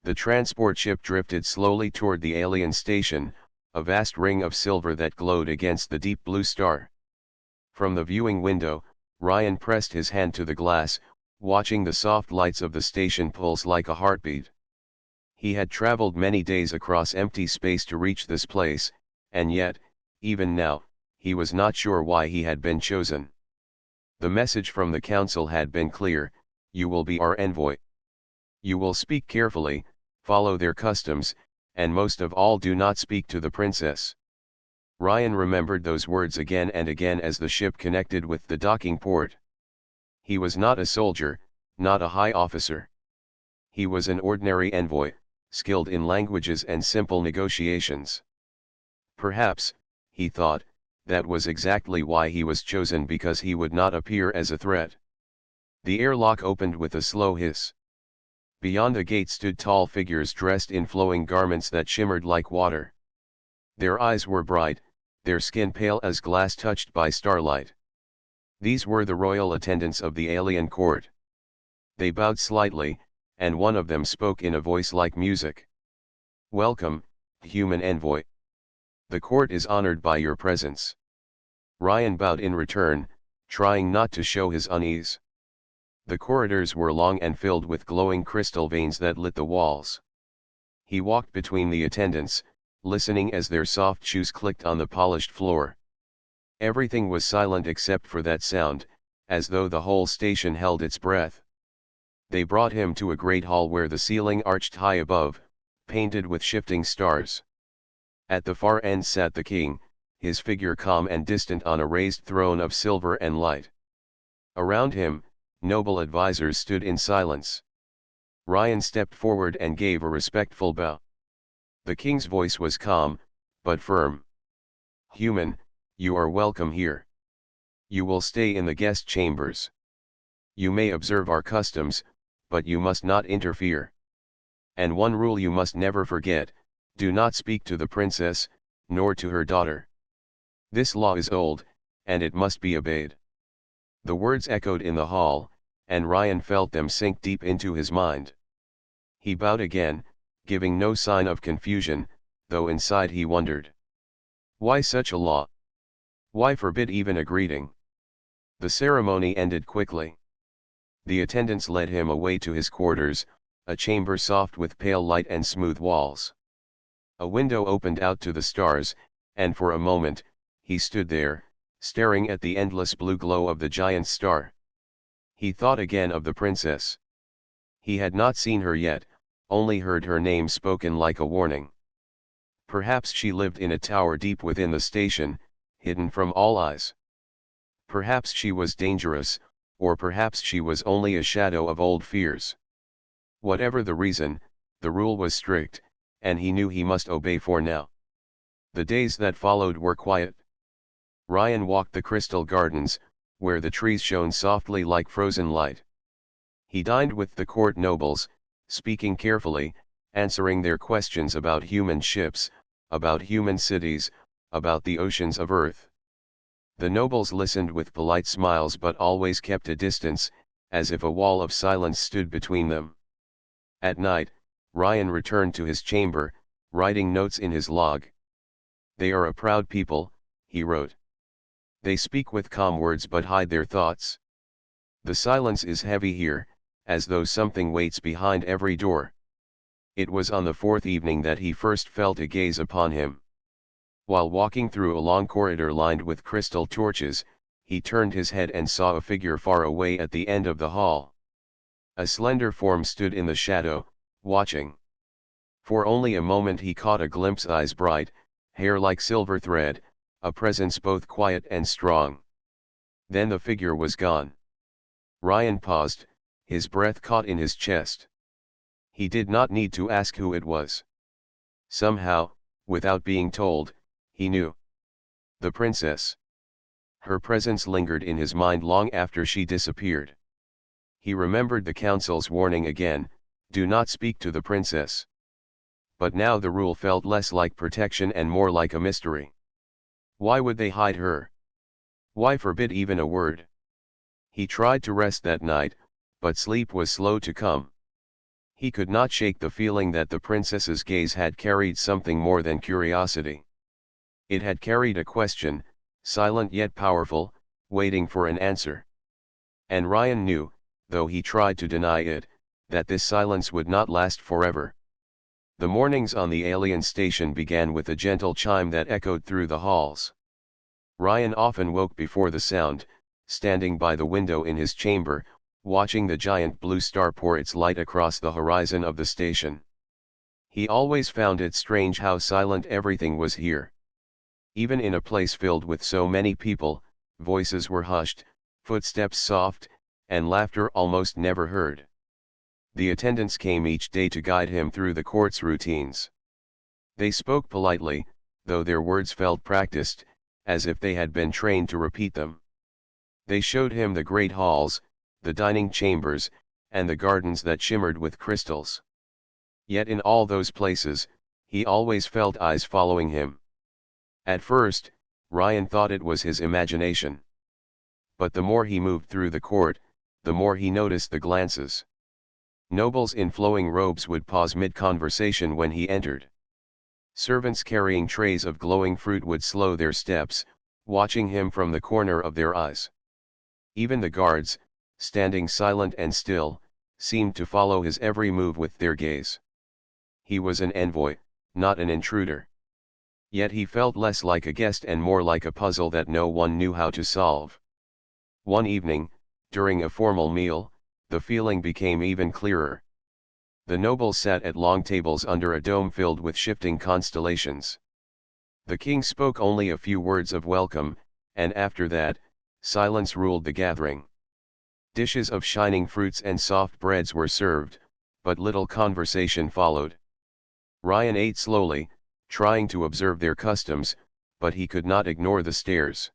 The transport ship drifted slowly toward the alien station, a vast ring of silver that glowed against the deep blue star. From the viewing window, Ryan pressed his hand to the glass, watching the soft lights of the station pulse like a heartbeat. He had traveled many days across empty space to reach this place, and yet, even now, he was not sure why he had been chosen. The message from the council had been clear: you will be our envoy. You will speak carefully, follow their customs, and most of all do not speak to the princess. Ryan remembered those words again and again as the ship connected with the docking port. He was not a soldier, not a high officer. He was an ordinary envoy, skilled in languages and simple negotiations. Perhaps, he thought, that was exactly why he was chosen, because he would not appear as a threat. The airlock opened with a slow hiss. Beyond the gate stood tall figures dressed in flowing garments that shimmered like water. Their eyes were bright, their skin pale as glass touched by starlight. These were the royal attendants of the alien court. They bowed slightly, and one of them spoke in a voice like music. "Welcome, human envoy. The court is honored by your presence." Ryan bowed in return, trying not to show his unease. The corridors were long and filled with glowing crystal veins that lit the walls. He walked between the attendants, listening as their soft shoes clicked on the polished floor. Everything was silent except for that sound, as though the whole station held its breath. They brought him to a great hall where the ceiling arched high above, painted with shifting stars. At the far end sat the king, his figure calm and distant on a raised throne of silver and light. Around him, noble advisors stood in silence. Ryan stepped forward and gave a respectful bow. The king's voice was calm, but firm. "Human, you are welcome here. You will stay in the guest chambers. You may observe our customs, but you must not interfere. And one rule you must never forget: do not speak to the princess, nor to her daughter. This law is old, and it must be obeyed." The words echoed in the hall, and Ryan felt them sink deep into his mind. He bowed again, giving no sign of confusion, though inside he wondered. Why such a law? Why forbid even a greeting? The ceremony ended quickly. The attendants led him away to his quarters, a chamber soft with pale light and smooth walls. A window opened out to the stars, and for a moment, he stood there, staring at the endless blue glow of the giant star. He thought again of the princess. He had not seen her yet, only heard her name spoken like a warning. Perhaps she lived in a tower deep within the station, hidden from all eyes. Perhaps she was dangerous, or perhaps she was only a shadow of old fears. Whatever the reason, the rule was strict, and he knew he must obey for now. The days that followed were quiet. Ryan walked the crystal gardens, where the trees shone softly like frozen light. He dined with the court nobles, speaking carefully, answering their questions about human ships, about human cities, about the oceans of Earth. The nobles listened with polite smiles but always kept a distance, as if a wall of silence stood between them. At night, Ryan returned to his chamber, writing notes in his log. "They are a proud people," he wrote. "They speak with calm words but hide their thoughts. The silence is heavy here, as though something waits behind every door." It was on the fourth evening that he first felt a gaze upon him. While walking through a long corridor lined with crystal torches, he turned his head and saw a figure far away at the end of the hall. A slender form stood in the shadow, watching. For only a moment he caught a glimpse, eyes bright, hair like silver thread, a presence both quiet and strong. Then the figure was gone. Ryan paused, his breath caught in his chest. He did not need to ask who it was. Somehow, without being told, he knew. The princess. Her presence lingered in his mind long after she disappeared. He remembered the council's warning again: do not speak to the princess. But now the rule felt less like protection and more like a mystery. Why would they hide her? Why forbid even a word? He tried to rest that night, but sleep was slow to come. He could not shake the feeling that the princess's gaze had carried something more than curiosity. It had carried a question, silent yet powerful, waiting for an answer. And Ryan knew, though he tried to deny it, that this silence would not last forever. The mornings on the alien station began with a gentle chime that echoed through the halls. Ryan often woke before the sound, standing by the window in his chamber, watching the giant blue star pour its light across the horizon of the station. He always found it strange how silent everything was here. Even in a place filled with so many people, voices were hushed, footsteps soft, and laughter almost never heard. The attendants came each day to guide him through the court's routines. They spoke politely, though their words felt practiced, as if they had been trained to repeat them. They showed him the great halls, the dining chambers, and the gardens that shimmered with crystals. Yet in all those places, he always felt eyes following him. At first, Ryan thought it was his imagination. But the more he moved through the court, the more he noticed the glances. Nobles in flowing robes would pause mid-conversation when he entered. Servants carrying trays of glowing fruit would slow their steps, watching him from the corner of their eyes. Even the guards, standing silent and still, seemed to follow his every move with their gaze. He was an envoy, not an intruder. Yet he felt less like a guest and more like a puzzle that no one knew how to solve. One evening, during a formal meal, the feeling became even clearer. The nobles sat at long tables under a dome filled with shifting constellations. The king spoke only a few words of welcome, and after that, silence ruled the gathering. Dishes of shining fruits and soft breads were served, but little conversation followed. Ryan ate slowly, trying to observe their customs, but he could not ignore the stares.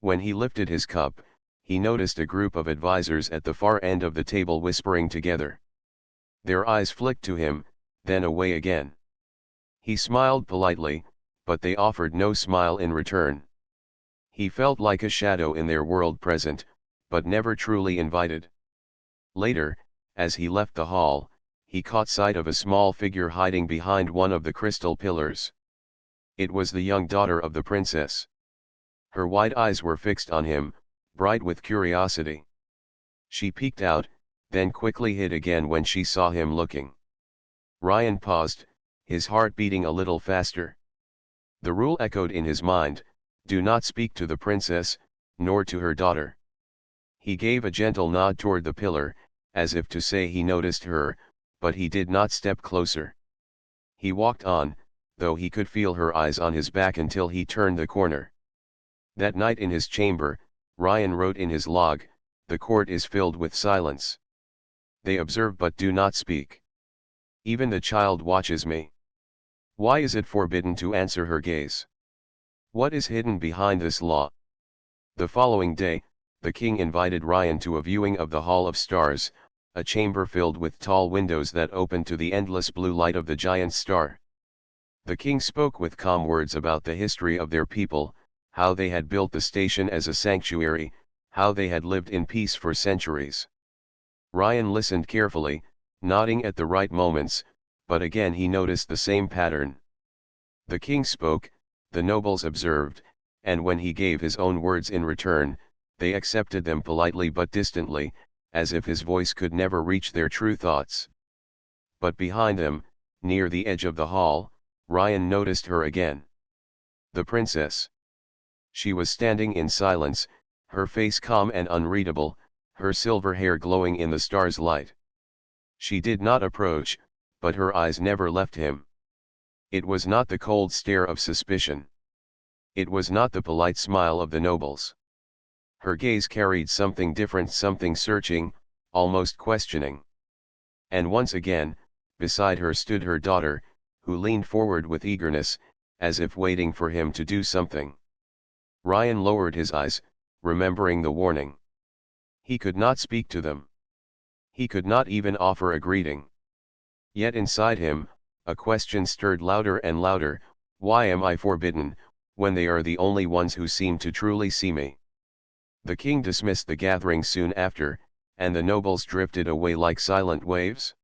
When he lifted his cup, he noticed a group of advisors at the far end of the table whispering together. Their eyes flicked to him, then away again. He smiled politely, but they offered no smile in return. He felt like a shadow in their world, present, but never truly invited. Later, as he left the hall, he caught sight of a small figure hiding behind one of the crystal pillars. It was the young daughter of the princess. Her wide eyes were fixed on him, bright with curiosity. She peeked out, then quickly hid again when she saw him looking. Ryan paused, his heart beating a little faster. The rule echoed in his mind: do not speak to the princess, nor to her daughter. He gave a gentle nod toward the pillar, as if to say he noticed her, but he did not step closer. He walked on, though he could feel her eyes on his back until he turned the corner. That night in his chamber, Ryan wrote in his log, "The court is filled with silence. They observe but do not speak. Even the child watches me. Why is it forbidden to answer her gaze? What is hidden behind this law?" The following day, the king invited Ryan to a viewing of the Hall of Stars, a chamber filled with tall windows that opened to the endless blue light of the giant star. The king spoke with calm words about the history of their people, how they had built the station as a sanctuary, how they had lived in peace for centuries. Ryan listened carefully, nodding at the right moments, but again he noticed the same pattern. The king spoke, the nobles observed, and when he gave his own words in return, they accepted them politely but distantly, as if his voice could never reach their true thoughts. But behind them, near the edge of the hall, Ryan noticed her again. The princess. She was standing in silence, her face calm and unreadable, her silver hair glowing in the star's light. She did not approach, but her eyes never left him. It was not the cold stare of suspicion. It was not the polite smile of the nobles. Her gaze carried something different, something searching, almost questioning. And once again, beside her stood her daughter, who leaned forward with eagerness, as if waiting for him to do something. Ryan lowered his eyes, remembering the warning. He could not speak to them. He could not even offer a greeting. Yet inside him, a question stirred louder and louder: why am I forbidden, when they are the only ones who seem to truly see me? The king dismissed the gathering soon after, and the nobles drifted away like silent waves.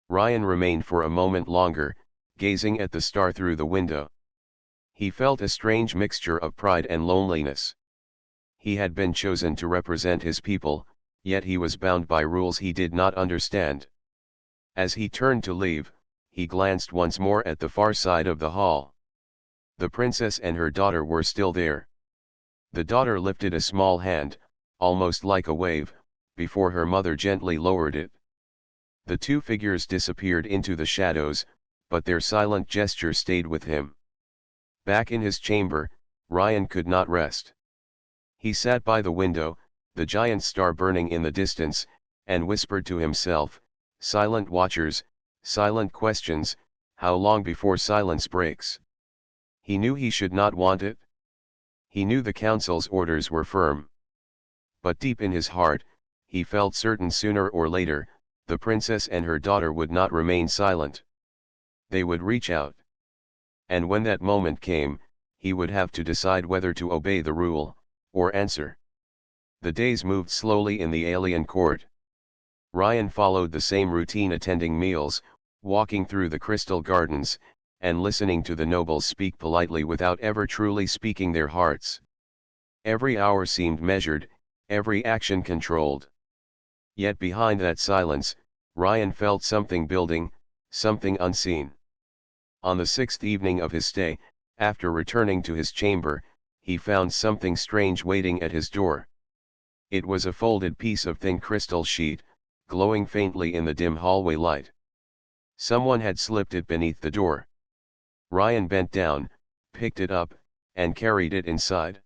Ryan remained for a moment longer, gazing at the star through the window. He felt a strange mixture of pride and loneliness. He had been chosen to represent his people, yet he was bound by rules he did not understand. As he turned to leave, he glanced once more at the far side of the hall. The princess and her daughter were still there. The daughter lifted a small hand, almost like a wave, before her mother gently lowered it. The two figures disappeared into the shadows, but their silent gesture stayed with him. Back in his chamber, Ryan could not rest. He sat by the window, the giant star burning in the distance, and whispered to himself, "Silent watchers, silent questions, how long before silence breaks?" He knew he should not want it. He knew the council's orders were firm. But deep in his heart, he felt certain sooner or later, the princess and her daughter would not remain silent. They would reach out. And when that moment came, he would have to decide whether to obey the rule, or answer. The days moved slowly in the alien court. Ryan followed the same routine, attending meals, walking through the crystal gardens, and listening to the nobles speak politely without ever truly speaking their hearts. Every hour seemed measured, every action controlled. Yet behind that silence, Ryan felt something building, something unseen. On the sixth evening of his stay, after returning to his chamber, he found something strange waiting at his door. It was a folded piece of thin crystal sheet, glowing faintly in the dim hallway light. Someone had slipped it beneath the door. Ryan bent down, picked it up, and carried it inside.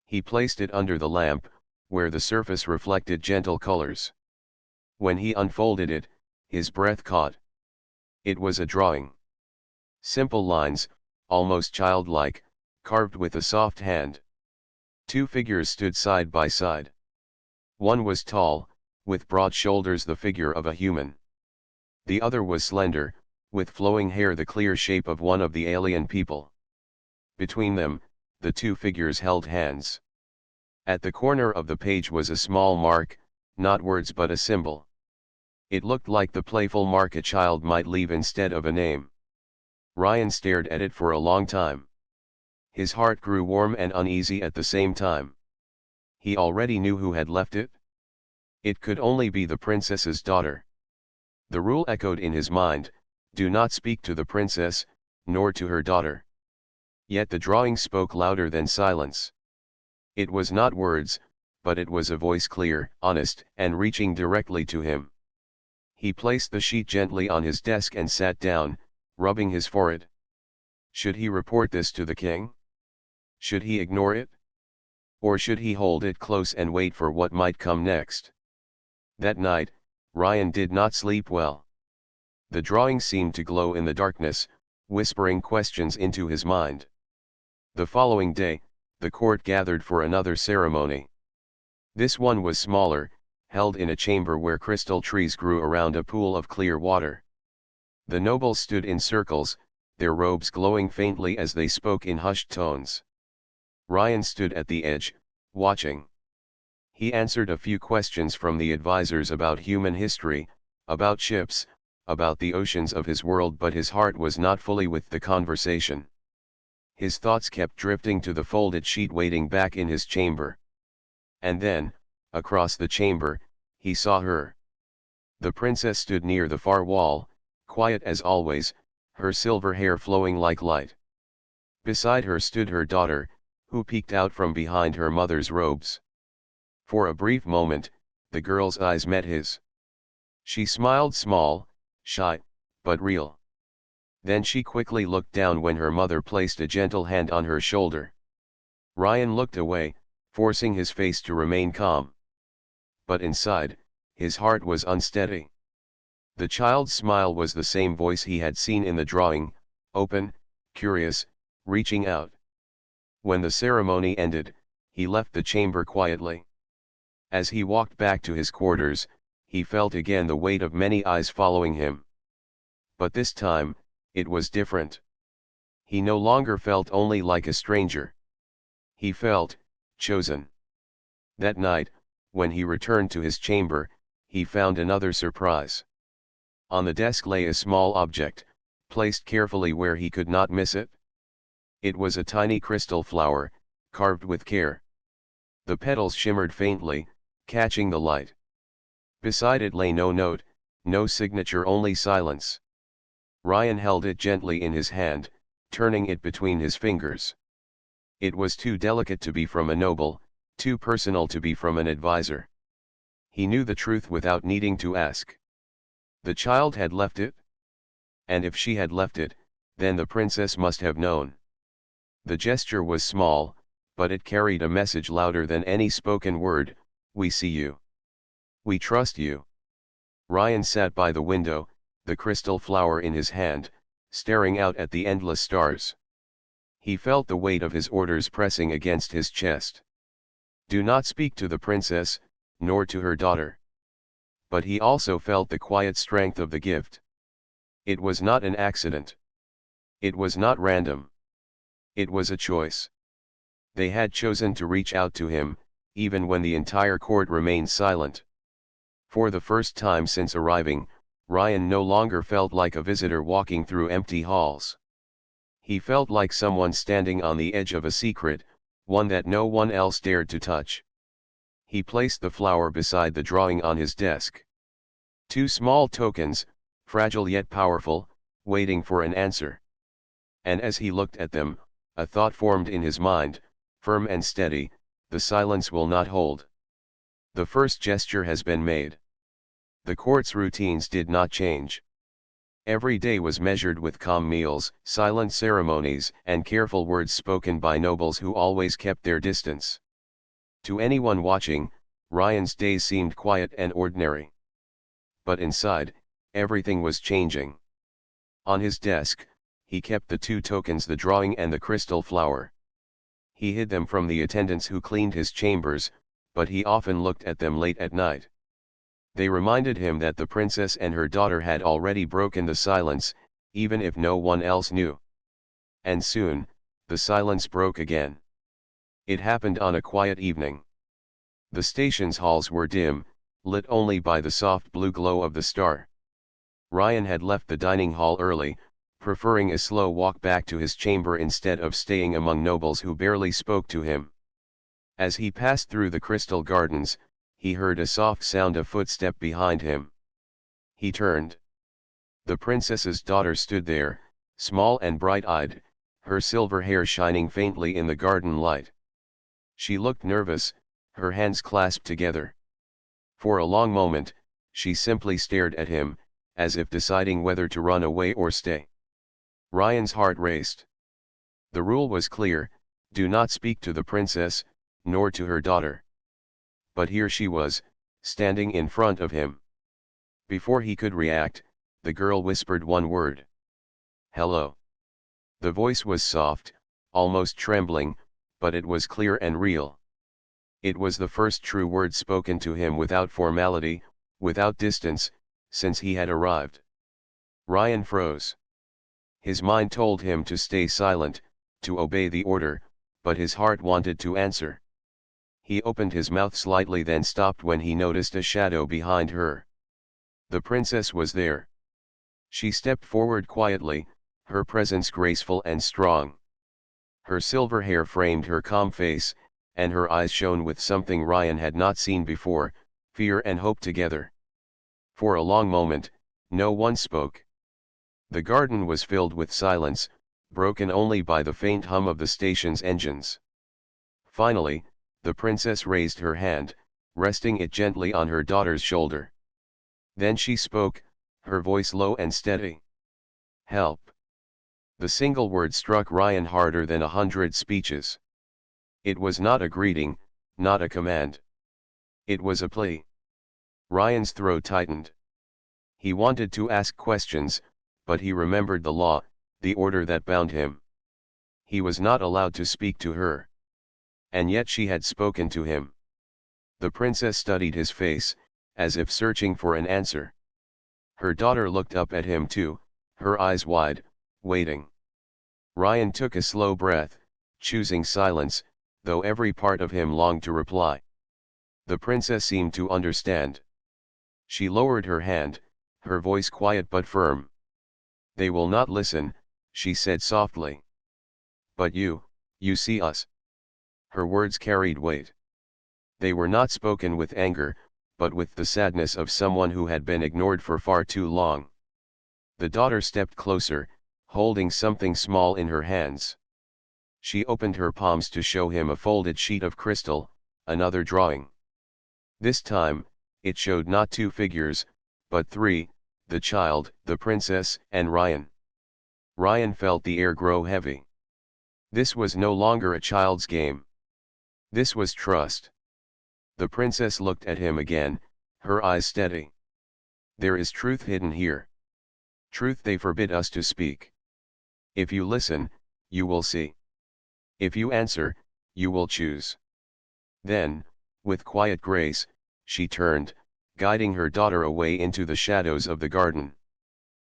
He placed it under the lamp, where the surface reflected gentle colors. When he unfolded it, his breath caught. It was a drawing. Simple lines, almost childlike, carved with a soft hand. Two figures stood side by side. One was tall, with broad shoulders, the figure of a human. The other was slender, with flowing hair, the clear shape of one of the alien people. Between them, the two figures held hands. At the corner of the page was a small mark, not words but a symbol. It looked like the playful mark a child might leave instead of a name. Ryan stared at it for a long time. His heart grew warm and uneasy at the same time. He already knew who had left it. It could only be the princess's daughter. The rule echoed in his mind: do not speak to the princess, nor to her daughter. Yet the drawing spoke louder than silence. It was not words, but it was a voice, clear, honest, and reaching directly to him. He placed the sheet gently on his desk and sat down, rubbing his forehead. Should he report this to the king? Should he ignore it? Or should he hold it close and wait for what might come next? That night, Ryan did not sleep well. The drawing seemed to glow in the darkness, whispering questions into his mind. The following day, the court gathered for another ceremony. This one was smaller, held in a chamber where crystal trees grew around a pool of clear water. The nobles stood in circles, their robes glowing faintly as they spoke in hushed tones. Ryan stood at the edge, watching. He answered a few questions from the advisors about human history, about ships, about the oceans of his world, but his heart was not fully with the conversation. His thoughts kept drifting to the folded sheet waiting back in his chamber. And then, across the chamber, he saw her. The princess stood near the far wall, quiet as always, her silver hair flowing like light. Beside her stood her daughter, who peeked out from behind her mother's robes. For a brief moment, the girl's eyes met his. She smiled, small, shy, but real. Then she quickly looked down when her mother placed a gentle hand on her shoulder. Ryan looked away, forcing his face to remain calm. But inside, his heart was unsteady. The child's smile was the same voice he had seen in the drawing, open, curious, reaching out. When the ceremony ended, he left the chamber quietly. As he walked back to his quarters, he felt again the weight of many eyes following him. But this time, it was different. He no longer felt only like a stranger. He felt chosen. That night, when he returned to his chamber, he found another surprise. On the desk lay a small object, placed carefully where he could not miss it. It was a tiny crystal flower, carved with care. The petals shimmered faintly, catching the light. Beside it lay no note, no signature, only silence. Ryan held it gently in his hand, turning it between his fingers. It was too delicate to be from a noble, too personal to be from an advisor. He knew the truth without needing to ask. The child had left it? And if she had left it, then the princess must have known. The gesture was small, but it carried a message louder than any spoken word: "We see you. We trust you." Ryan sat by the window, the crystal flower in his hand, staring out at the endless stars. He felt the weight of his orders pressing against his chest. Do not speak to the princess, nor to her daughter. But he also felt the quiet strength of the gift. It was not an accident. It was not random. It was a choice. They had chosen to reach out to him, even when the entire court remained silent. For the first time since arriving, Ryan no longer felt like a visitor walking through empty halls. He felt like someone standing on the edge of a secret, one that no one else dared to touch. He placed the flower beside the drawing on his desk. Two small tokens, fragile yet powerful, waiting for an answer. And as he looked at them, a thought formed in his mind, firm and steady: the silence will not hold. The first gesture has been made. The court's routines did not change. Every day was measured with calm meals, silent ceremonies, and careful words spoken by nobles who always kept their distance. To anyone watching, Ryan's days seemed quiet and ordinary. But inside, everything was changing. On his desk, he kept the two tokens, the drawing and the crystal flower. He hid them from the attendants who cleaned his chambers, but he often looked at them late at night. They reminded him that the princess and her daughter had already broken the silence, even if no one else knew. And soon, the silence broke again. It happened on a quiet evening. The station's halls were dim, lit only by the soft blue glow of the star. Ryan had left the dining hall early, preferring a slow walk back to his chamber instead of staying among nobles who barely spoke to him. As he passed through the crystal gardens, he heard a soft sound of footstep behind him. He turned. The princess's daughter stood there, small and bright-eyed, her silver hair shining faintly in the garden light. She looked nervous, her hands clasped together. For a long moment, she simply stared at him, as if deciding whether to run away or stay. Ryan's heart raced. The rule was clear: do not speak to the princess, nor to her daughter. But here she was, standing in front of him. Before he could react, the girl whispered one word. "Hello." The voice was soft, almost trembling, but it was clear and real. It was the first true word spoken to him without formality, without distance, since he had arrived. Ryan froze. His mind told him to stay silent, to obey the order, but his heart wanted to answer. He opened his mouth slightly, then stopped when he noticed a shadow behind her. The princess was there. She stepped forward quietly, her presence graceful and strong. Her silver hair framed her calm face, and her eyes shone with something Ryan had not seen before: fear and hope together. For a long moment, no one spoke. The garden was filled with silence, broken only by the faint hum of the station's engines. Finally, the princess raised her hand, resting it gently on her daughter's shoulder. Then she spoke, her voice low and steady. "Help." The single word struck Ryan harder than 100 speeches. It was not a greeting, not a command. It was a plea. Ryan's throat tightened. He wanted to ask questions, but he remembered the law, the order that bound him. He was not allowed to speak to her. And yet she had spoken to him. The princess studied his face, as if searching for an answer. Her daughter looked up at him too, her eyes wide, waiting. Ryan took a slow breath, choosing silence, though every part of him longed to reply. The princess seemed to understand. She lowered her hand, her voice quiet but firm. "They will not listen," she said softly. "But you see us." Her words carried weight. They were not spoken with anger, but with the sadness of someone who had been ignored for far too long. The daughter stepped closer, holding something small in her hands. She opened her palms to show him a folded sheet of crystal, another drawing. This time, it showed not two figures, but three, the child, the princess, and Ryan. Ryan felt the air grow heavy. This was no longer a child's game. This was trust. The princess looked at him again, her eyes steady. "There is truth hidden here. Truth they forbid us to speak. If you listen, you will see. If you answer, you will choose." Then, with quiet grace, she turned, guiding her daughter away into the shadows of the garden.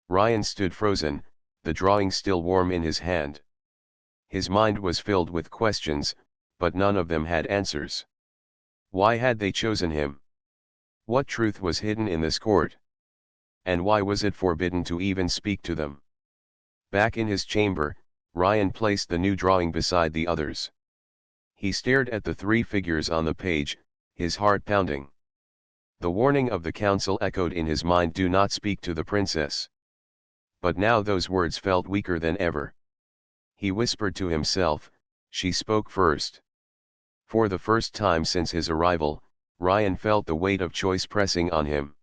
Ryan stood frozen, the drawing still warm in his hand. His mind was filled with questions, but none of them had answers. Why had they chosen him? What truth was hidden in this court? And why was it forbidden to even speak to them? Back in his chamber, Ryan placed the new drawing beside the others. He stared at the three figures on the page, his heart pounding. The warning of the council echoed in his mind: "Do not speak to the princess." But now those words felt weaker than ever. He whispered to himself, "She spoke first." For the first time since his arrival, Ryan felt the weight of choice pressing on him.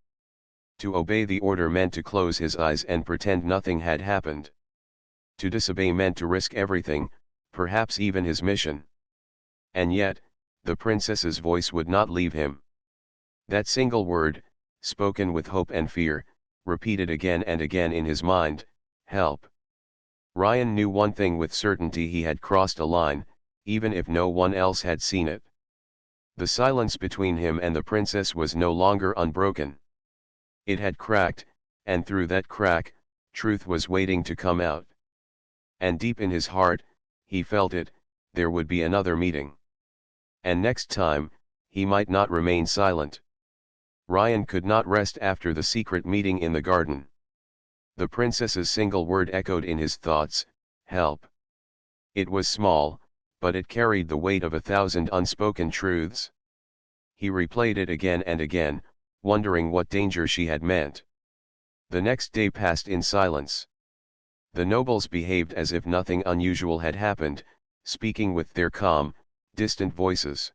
To obey the order meant to close his eyes and pretend nothing had happened. To disobey meant to risk everything, perhaps even his mission. And yet, the princess's voice would not leave him. That single word, spoken with hope and fear, repeated again and again in his mind: "Help." Ryan knew one thing with certainty: he had crossed a line, even if no one else had seen it. The silence between him and the princess was no longer unbroken. It had cracked, and through that crack, truth was waiting to come out. And deep in his heart, he felt it: there would be another meeting. And next time, he might not remain silent. Ryan could not rest after the secret meeting in the garden. The princess's single word echoed in his thoughts: "Help." It was small, but it carried the weight of 1,000 unspoken truths. He replayed it again and again, wondering what danger she had meant. The next day passed in silence. The nobles behaved as if nothing unusual had happened, speaking with their calm, distant voices.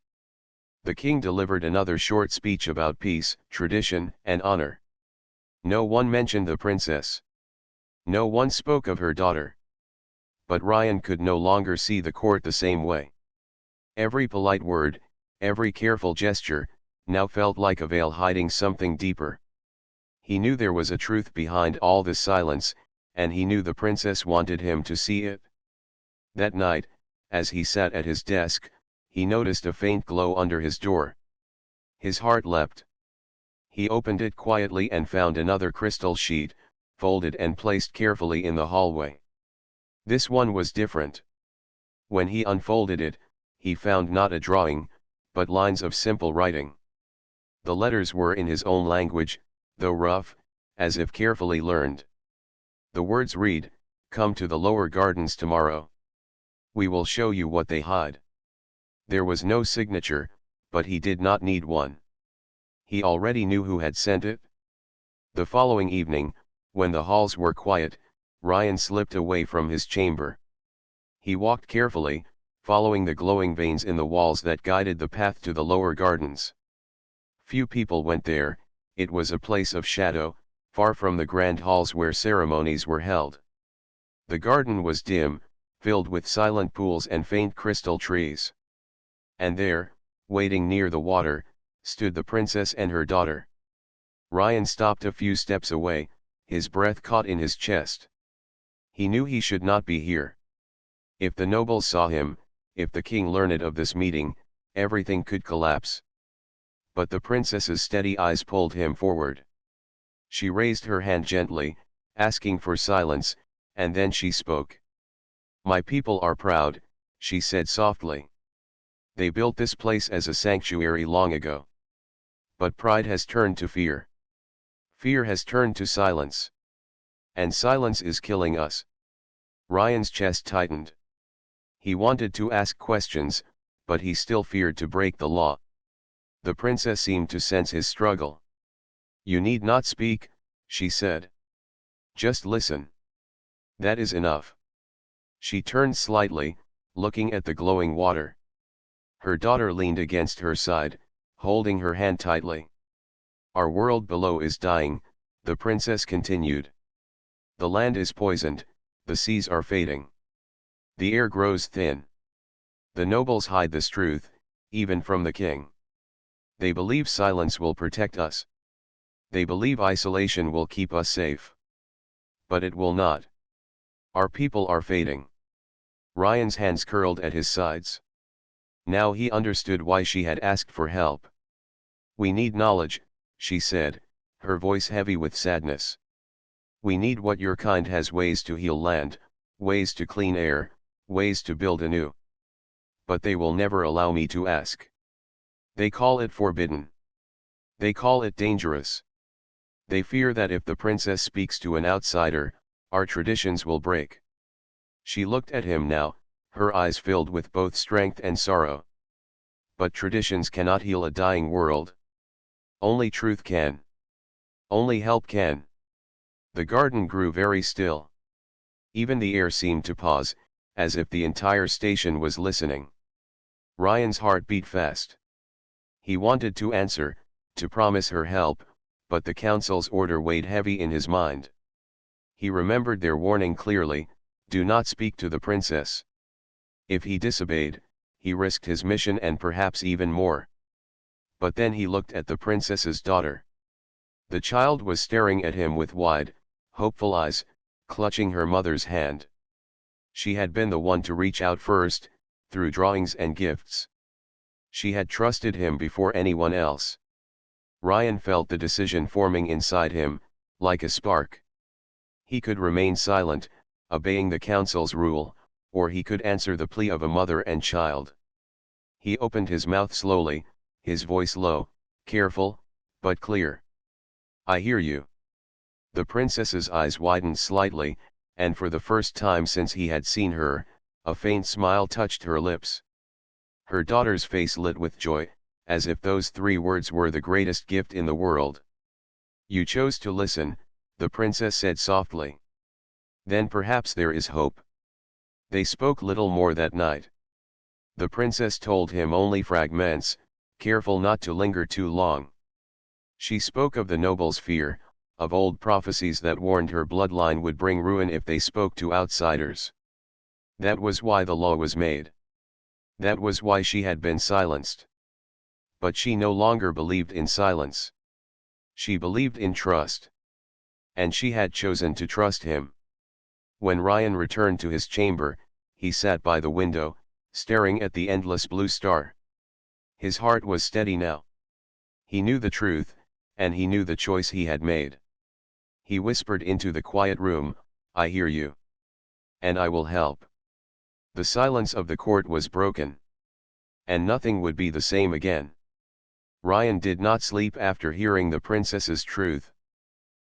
The king delivered another short speech about peace, tradition, and honor. No one mentioned the princess. No one spoke of her daughter. But Ryan could no longer see the court the same way. Every polite word, every careful gesture, now felt like a veil hiding something deeper. He knew there was a truth behind all this silence, and he knew the princess wanted him to see it. That night, as he sat at his desk, he noticed a faint glow under his door. His heart leapt. He opened it quietly and found another crystal sheet, folded and placed carefully in the hallway. This one was different. When he unfolded it, he found not a drawing, but lines of simple writing. The letters were in his own language, though rough, as if carefully learned. The words read, "Come to the lower gardens tomorrow. We will show you what they hide." There was no signature, but he did not need one. He already knew who had sent it. The following evening, when the halls were quiet, Ryan slipped away from his chamber. He walked carefully, following the glowing veins in the walls that guided the path to the lower gardens. Few people went there. It was a place of shadow, far from the grand halls where ceremonies were held. The garden was dim, filled with silent pools and faint crystal trees. And there, waiting near the water, stood the princess and her daughter. Ryan stopped a few steps away, his breath caught in his chest. He knew he should not be here. If the nobles saw him, if the king learned of this meeting, everything could collapse. But the princess's steady eyes pulled him forward. She raised her hand gently, asking for silence, and then she spoke. "My people are proud," she said softly. "They built this place as a sanctuary long ago. But pride has turned to fear. Fear has turned to silence. And silence is killing us. Ryan's chest tightened. He wanted to ask questions, but he still feared to break the law. The princess seemed to sense his struggle. "You need not speak," she said. "Just listen. That is enough." She turned slightly, looking at the glowing water. Her daughter leaned against her side, holding her hand tightly. "Our world below is dying," the princess continued. "The land is poisoned, the seas are fading. The air grows thin. The nobles hide this truth, even from the king. They believe silence will protect us. They believe isolation will keep us safe. But it will not. Our people are fading." Ryan's hands curled at his sides. Now he understood why she had asked for help. "We need knowledge," she said, her voice heavy with sadness. "We need what your kind has: ways to heal land, ways to clean air, ways to build anew. But they will never allow me to ask. They call it forbidden. They call it dangerous. They fear that if the princess speaks to an outsider, our traditions will break." She looked at him now, her eyes filled with both strength and sorrow. "But traditions cannot heal a dying world. Only truth can. Only help can." The garden grew very still. Even the air seemed to pause, as if the entire station was listening. Ryan's heart beat fast. He wanted to answer, to promise her help, but the council's order weighed heavy in his mind. He remembered their warning clearly: do not speak to the princess. If he disobeyed, he risked his mission and perhaps even more. But then he looked at the princess's daughter. The child was staring at him with wide, hopeful eyes, clutching her mother's hand. She had been the one to reach out first, through drawings and gifts. She had trusted him before anyone else. Ryan felt the decision forming inside him, like a spark. He could remain silent, obeying the council's rule, or he could answer the plea of a mother and child. He opened his mouth slowly, his voice low, careful, but clear. "I hear you." The princess's eyes widened slightly, and for the first time since he had seen her, a faint smile touched her lips. Her daughter's face lit with joy, as if those 3 words were the greatest gift in the world. "You chose to listen," the princess said softly. "Then perhaps there is hope." They spoke little more that night. The princess told him only fragments, careful not to linger too long. She spoke of the nobles' fear, of old prophecies that warned her bloodline would bring ruin if they spoke to outsiders. That was why the law was made. That was why she had been silenced. But she no longer believed in silence. She believed in trust. And she had chosen to trust him. When Ryan returned to his chamber, he sat by the window, staring at the endless blue star. His heart was steady now. He knew the truth, and he knew the choice he had made. He whispered into the quiet room, "I hear you. And I will help." The silence of the court was broken. And nothing would be the same again. Ryan did not sleep after hearing the princess's truth.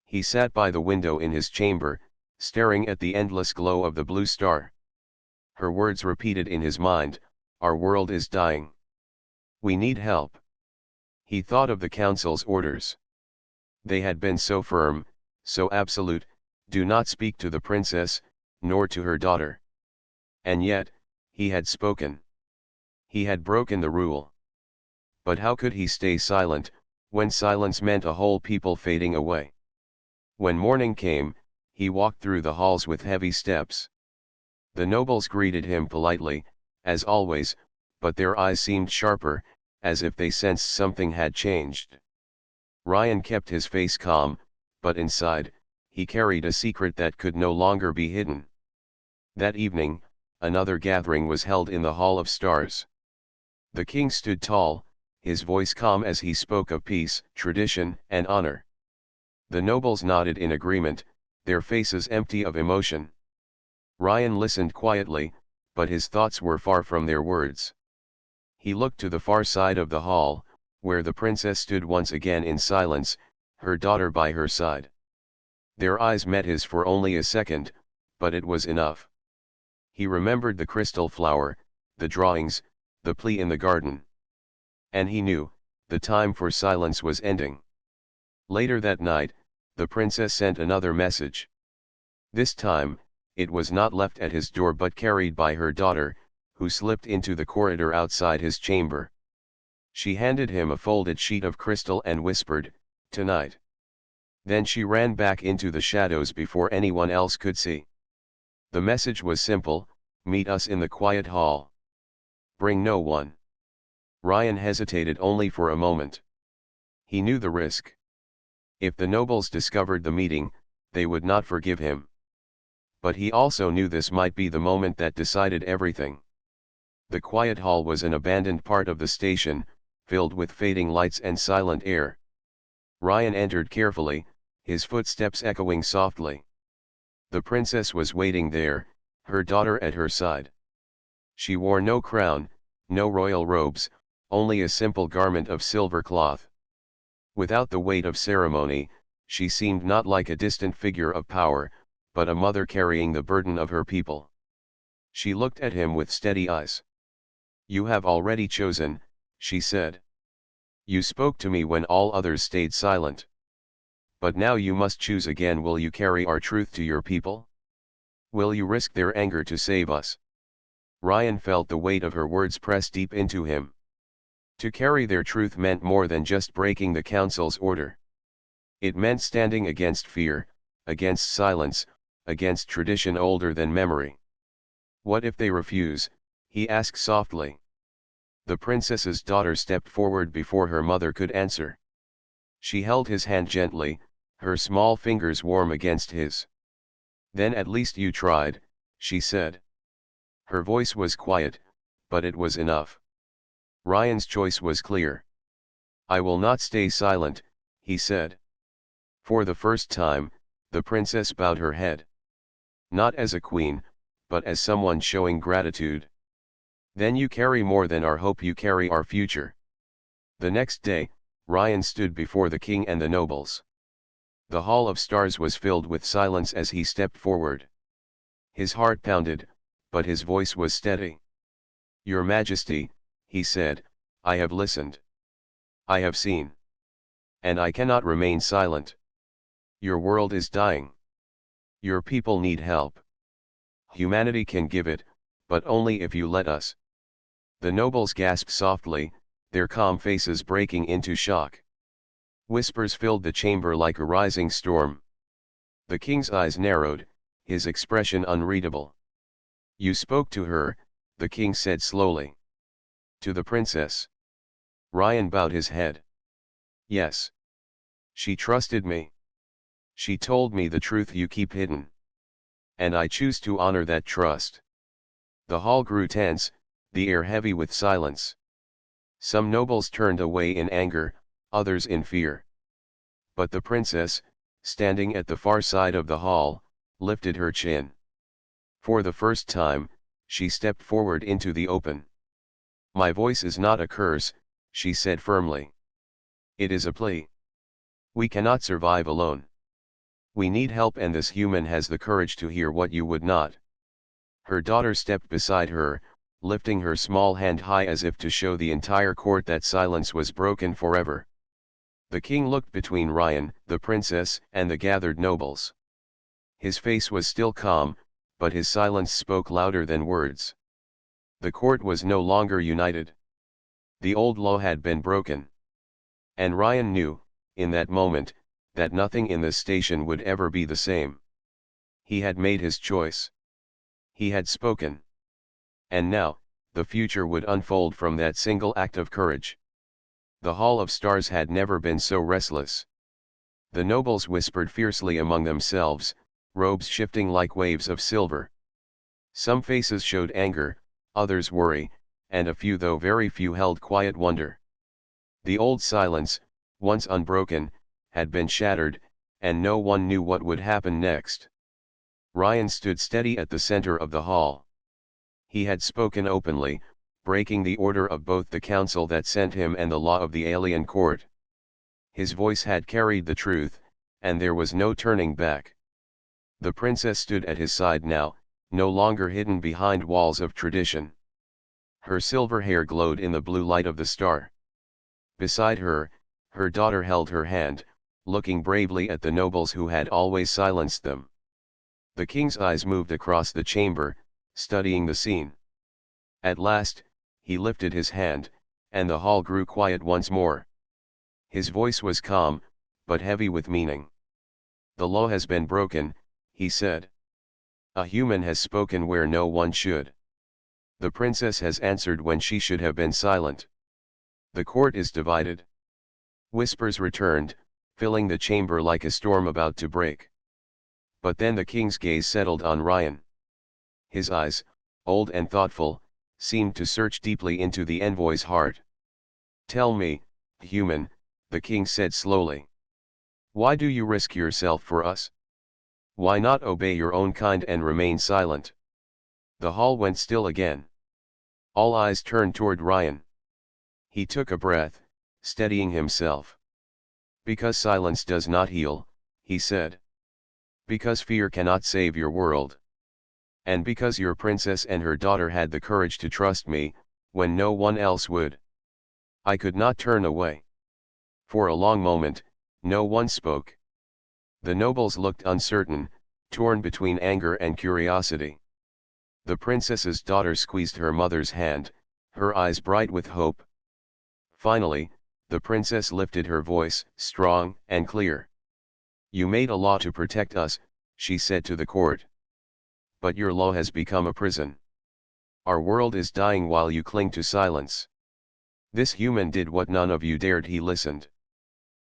He sat by the window in his chamber, staring at the endless glow of the blue star. Her words repeated in his mind, "Our world is dying. We need help." He thought of the council's orders. They had been so firm, so absolute: do not speak to the princess, nor to her daughter. And yet, he had spoken. He had broken the rule. But how could he stay silent, when silence meant a whole people fading away? When morning came, he walked through the halls with heavy steps. The nobles greeted him politely, as always, but their eyes seemed sharper, as if they sensed something had changed. Ryan kept his face calm, but inside, he carried a secret that could no longer be hidden. That evening, another gathering was held in the Hall of Stars. The king stood tall, his voice calm as he spoke of peace, tradition, and honor. The nobles nodded in agreement, their faces empty of emotion. Ryan listened quietly, but his thoughts were far from their words. He looked to the far side of the hall, where the princess stood once again in silence, her daughter by her side. Their eyes met his for only a second, but it was enough. He remembered the crystal flower, the drawings, the plea in the garden. And he knew, the time for silence was ending. Later that night, the princess sent another message. This time, it was not left at his door but carried by her daughter, who slipped into the corridor outside his chamber. She handed him a folded sheet of crystal and whispered, "Tonight." Then she ran back into the shadows before anyone else could see. The message was simple: meet us in the quiet hall. Bring no one. Ryan hesitated only for a moment. He knew the risk. If the nobles discovered the meeting, they would not forgive him. But he also knew this might be the moment that decided everything. The quiet hall was an abandoned part of the station, filled with fading lights and silent air. Ryan entered carefully, his footsteps echoing softly. The princess was waiting there, her daughter at her side. She wore no crown, no royal robes, only a simple garment of silver cloth. Without the weight of ceremony, she seemed not like a distant figure of power, but a mother carrying the burden of her people. She looked at him with steady eyes. "You have already chosen," she said. "You spoke to me when all others stayed silent. But now you must choose again. Will you carry our truth to your people? Will you risk their anger to save us?" Ryan felt the weight of her words press deep into him. To carry their truth meant more than just breaking the council's order. It meant standing against fear, against silence, against tradition older than memory. "What if they refuse?" he asked softly. The princess's daughter stepped forward before her mother could answer. She held his hand gently, her small fingers warm against his. "Then at least you tried," she said. Her voice was quiet, but it was enough. Ryan's choice was clear. "I will not stay silent," he said. For the first time, the princess bowed her head. Not as a queen, but as someone showing gratitude. "Then you carry more than our hope, you carry our future." The next day, Ryan stood before the king and the nobles. The Hall of Stars was filled with silence as he stepped forward. His heart pounded, but his voice was steady. "Your Majesty," he said, "I have listened. I have seen. And I cannot remain silent. Your world is dying. Your people need help. Humanity can give it, but only if you let us." The nobles gasped softly, their calm faces breaking into shock. Whispers filled the chamber like a rising storm. The king's eyes narrowed, his expression unreadable. "You spoke to her," the king said slowly. "To the princess?" Ryan bowed his head. "Yes. She trusted me. She told me the truth you keep hidden. And I choose to honor that trust." The hall grew tense, the air heavy with silence. Some nobles turned away in anger, others in fear. But the princess, standing at the far side of the hall, lifted her chin. For the first time, she stepped forward into the open. "My voice is not a curse," she said firmly. "It is a plea. We cannot survive alone. We need help, and this human has the courage to hear what you would not." Her daughter stepped beside her, lifting her small hand high as if to show the entire court that silence was broken forever. The king looked between Ryan, the princess, and the gathered nobles. His face was still calm, but his silence spoke louder than words. The court was no longer united. The old law had been broken. And Ryan knew, in that moment, that nothing in the station would ever be the same. He had made his choice. He had spoken. And now, the future would unfold from that single act of courage. The Hall of Stars had never been so restless. The nobles whispered fiercely among themselves, robes shifting like waves of silver. Some faces showed anger, others worry, and a few, though very few, held quiet wonder. The old silence, once unbroken, had been shattered, and no one knew what would happen next. Ryan stood steady at the center of the hall. He had spoken openly, breaking the order of both the council that sent him and the law of the alien court. His voice had carried the truth, and there was no turning back. The princess stood at his side now, no longer hidden behind walls of tradition. Her silver hair glowed in the blue light of the star. Beside her, her daughter held her hand, looking bravely at the nobles who had always silenced them. The king's eyes moved across the chamber, studying the scene. At last, he lifted his hand, and the hall grew quiet once more. His voice was calm, but heavy with meaning. "The law has been broken," he said. "A human has spoken where no one should. The princess has answered when she should have been silent. The court is divided." Whispers returned, filling the chamber like a storm about to break. But then the king's gaze settled on Ryan. His eyes, old and thoughtful, seemed to search deeply into the envoy's heart. "Tell me, human," the king said slowly. "Why do you risk yourself for us? Why not obey your own kind and remain silent?" The hall went still again. All eyes turned toward Ryan. He took a breath, steadying himself. "Because silence does not heal," he said. "Because fear cannot save your world. And because your princess and her daughter had the courage to trust me, when no one else would. I could not turn away." For a long moment, no one spoke. The nobles looked uncertain, torn between anger and curiosity. The princess's daughter squeezed her mother's hand, her eyes bright with hope. Finally, the princess lifted her voice, strong and clear. "You made a law to protect us," she said to the court. "But your law has become a prison. Our world is dying while you cling to silence. This human did what none of you dared." He listened.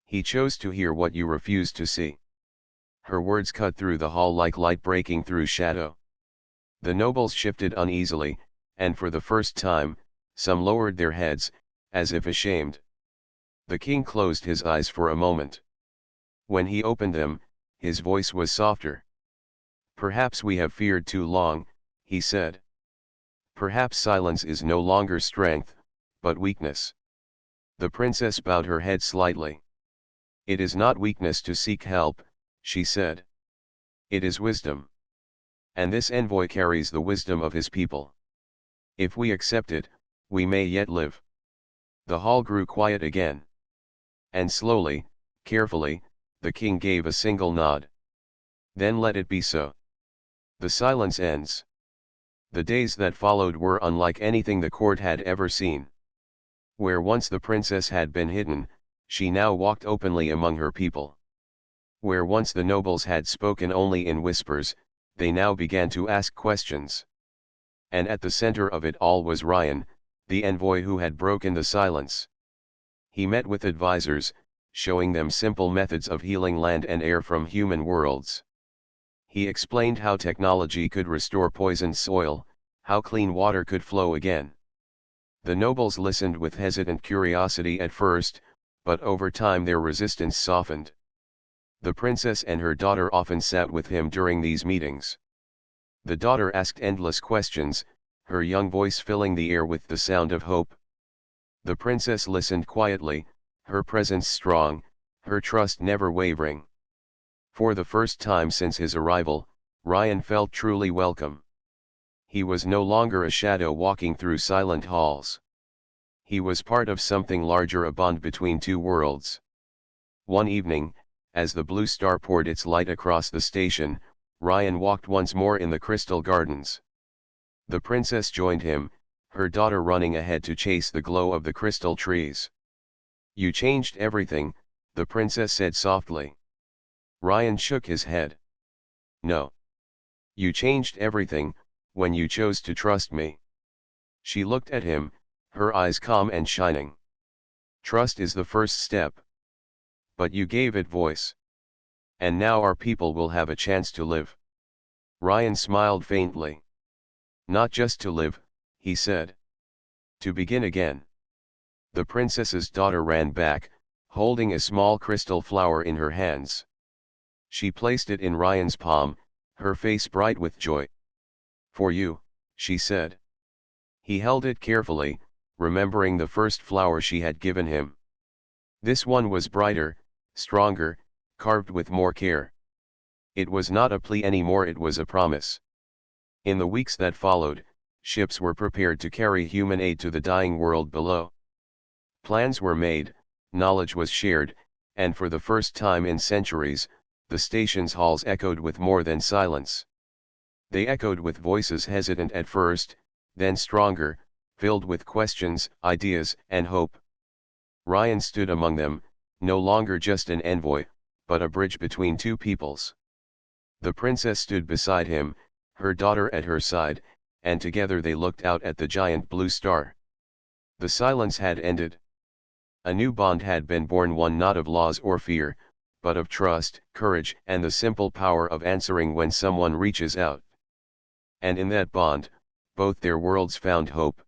"He chose to hear what you refused to see." Her words cut through the hall like light breaking through shadow. The nobles shifted uneasily, and for the first time, some lowered their heads, as if ashamed. The king closed his eyes for a moment. When he opened them, his voice was softer. "Perhaps we have feared too long," he said. "Perhaps silence is no longer strength, but weakness." The princess bowed her head slightly. "It is not weakness to seek help," she said. "It is wisdom. And this envoy carries the wisdom of his people. If we accept it, we may yet live." The hall grew quiet again. And slowly, carefully, the king gave a single nod. "Then let it be so." The silence ends. The days that followed were unlike anything the court had ever seen. Where once the princess had been hidden, she now walked openly among her people. Where once the nobles had spoken only in whispers, they now began to ask questions. And at the center of it all was Ryan, the envoy who had broken the silence. He met with advisors, showing them simple methods of healing land and air from human worlds. He explained how technology could restore poisoned soil, how clean water could flow again. The nobles listened with hesitant curiosity at first, but over time their resistance softened. The princess and her daughter often sat with him during these meetings. The daughter asked endless questions, her young voice filling the air with the sound of hope. The princess listened quietly, her presence strong, her trust never wavering. For the first time since his arrival, Ryan felt truly welcome. He was no longer a shadow walking through silent halls. He was part of something larger, a bond between two worlds. One evening, as the blue star poured its light across the station, Ryan walked once more in the crystal gardens. The princess joined him, her daughter running ahead to chase the glow of the crystal trees. "You changed everything," the princess said softly. Ryan shook his head. "No. You changed everything, when you chose to trust me." She looked at him, her eyes calm and shining. "Trust is the first step. But you gave it voice. And now our people will have a chance to live." Ryan smiled faintly. "Not just to live," he said. "To begin again." The princess's daughter ran back, holding a small crystal flower in her hands. She placed it in Ryan's palm, her face bright with joy. "For you," she said. He held it carefully, remembering the first flower she had given him. This one was brighter, stronger, carved with more care. It was not a plea anymore, it was a promise. In the weeks that followed, ships were prepared to carry human aid to the dying world below. Plans were made, knowledge was shared, and for the first time in centuries, the station's halls echoed with more than silence. They echoed with voices hesitant at first, then stronger, filled with questions, ideas, and hope. Ryan stood among them, no longer just an envoy, but a bridge between two peoples. The princess stood beside him, her daughter at her side, and together they looked out at the giant blue star. The silence had ended. A new bond had been born, one not of laws or fear, but of trust, courage, and the simple power of answering when someone reaches out. And in that bond, both their worlds found hope.